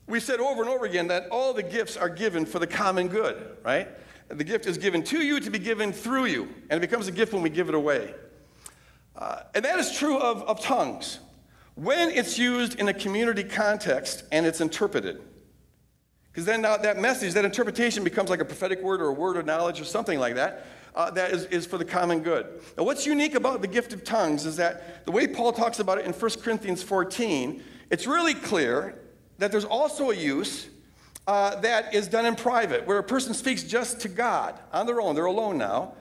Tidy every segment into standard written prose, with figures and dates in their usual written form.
We've said over and over again that all the gifts are given for the common good, right? The gift is given to you to be given through you, and it becomes a gift when we give it away. And that is true of tongues. When it's used in a community context and it's interpreted. Because then now that message, that interpretation becomes like a prophetic word or a word of knowledge or something like that. That is for the common good. Now what's unique about the gift of tongues is that the way Paul talks about it in 1 Corinthians 14, it's really clear that there's also a use that is done in private, where a person speaks just to God on their own. They're alone now.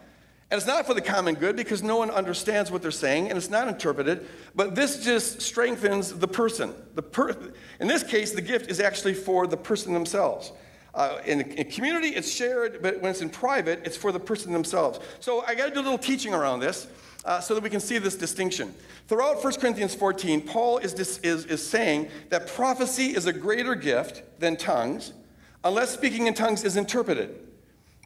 And it's not for the common good because no one understands what they're saying, and it's not interpreted, but this just strengthens the person. In this case, the gift is actually for the person themselves. In a community, it's shared, but when it's in private, it's for the person themselves. So I got to do a little teaching around this so that we can see this distinction. Throughout 1 Corinthians 14, Paul is saying that prophecy is a greater gift than tongues unless speaking in tongues is interpreted.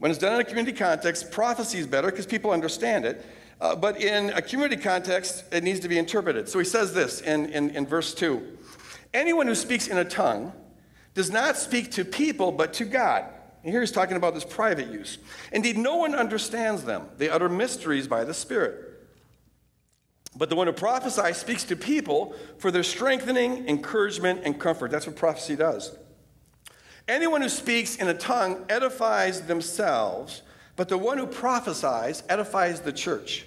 When it's done in a community context, prophecy is better because people understand it. But in a community context, it needs to be interpreted. So he says this in verse 2. Anyone who speaks in a tongue does not speak to people but to God. And here he's talking about this private use. Indeed, no one understands them. They utter mysteries by the Spirit. But the one who prophesies speaks to people for their strengthening, encouragement, and comfort. That's what prophecy does. Anyone who speaks in a tongue edifies themselves, but the one who prophesies edifies the church.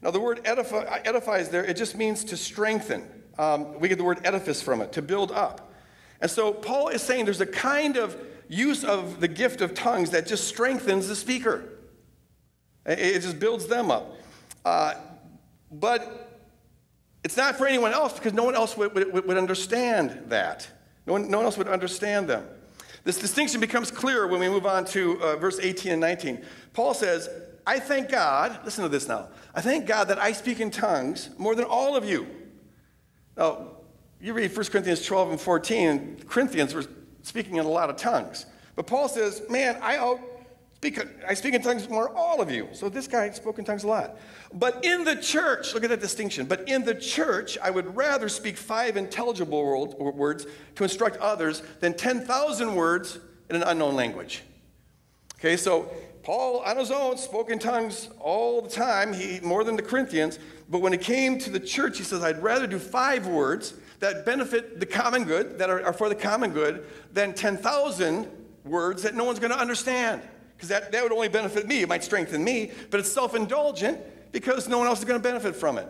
Now the word edifies there, it just means to strengthen. We get the word edifice from it, to build up. And so Paul is saying there's a kind of use of the gift of tongues that just strengthens the speaker. It just builds them up. But it's not for anyone else because no one else would understand that. No one else would understand them. This distinction becomes clearer when we move on to verse 18 and 19. Paul says, I thank God, listen to this now, I thank God that I speak in tongues more than all of you. Now, you read 1 Corinthians 12 and 14, and Corinthians were speaking in a lot of tongues. But Paul says, man, I speak in tongues more than all of you. So this guy spoke in tongues a lot. But in the church, look at that distinction. But in the church, I would rather speak 5 intelligible words to instruct others than 10,000 words in an unknown language. Okay, so Paul on his own spoke in tongues all the time, more than the Corinthians. But when it came to the church, he says, I'd rather do 5 words that benefit the common good, that are for the common good, than 10,000 words that no one's going to understand. Because that would only benefit me. It might strengthen me, but it's self-indulgent because no one else is going to benefit from it.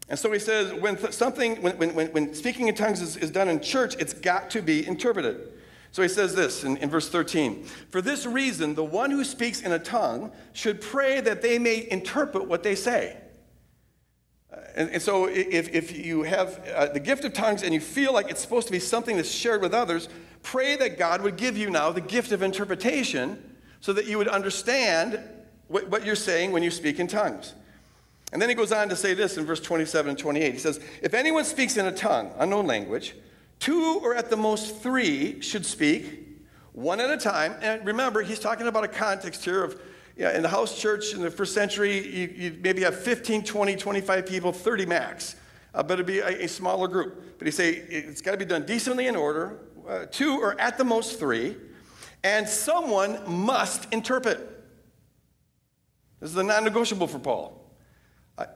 And so he says when speaking in tongues is done in church, it's got to be interpreted. So he says this in verse 13. For this reason, the one who speaks in a tongue should pray that they may interpret what they say. And so if you have the gift of tongues and you feel like it's supposed to be something that's shared with others, pray that God would give you now the gift of interpretation so that you would understand what you're saying when you speak in tongues. And then he goes on to say this in verse 27 and 28. He says, if anyone speaks in a tongue, unknown language, 2 or at the most 3 should speak, one at a time. And remember, he's talking about a context here of, in the house church in the first century, you maybe have 15, 20, 25 people, 30 max. But it'd be a smaller group. But he say it's got to be done decently in order, 2 or at the most 3, and someone must interpret. This is a non-negotiable for Paul.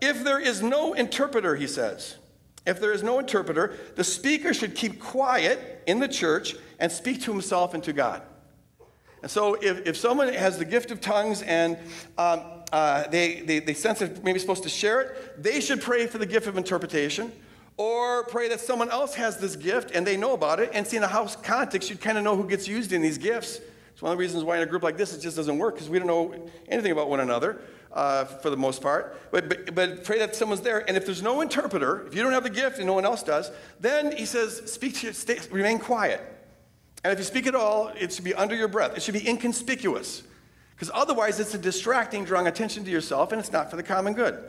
If there is no interpreter, he says, if there is no interpreter, the speaker should keep quiet in the church and speak to himself and to God. And so if someone has the gift of tongues and they sense they're maybe supposed to share it, they should pray for the gift of interpretation or pray that someone else has this gift and they know about it. And see, in a house context, you kind of know who gets used in these gifts. It's one of the reasons why in a group like this it just doesn't work because we don't know anything about one another for the most part. But pray that someone's there. And if there's no interpreter, if you don't have the gift and no one else does, then he says, remain quiet. And if you speak at all, it should be under your breath. It should be inconspicuous. Because otherwise it's a distracting, drawing attention to yourself, and it's not for the common good.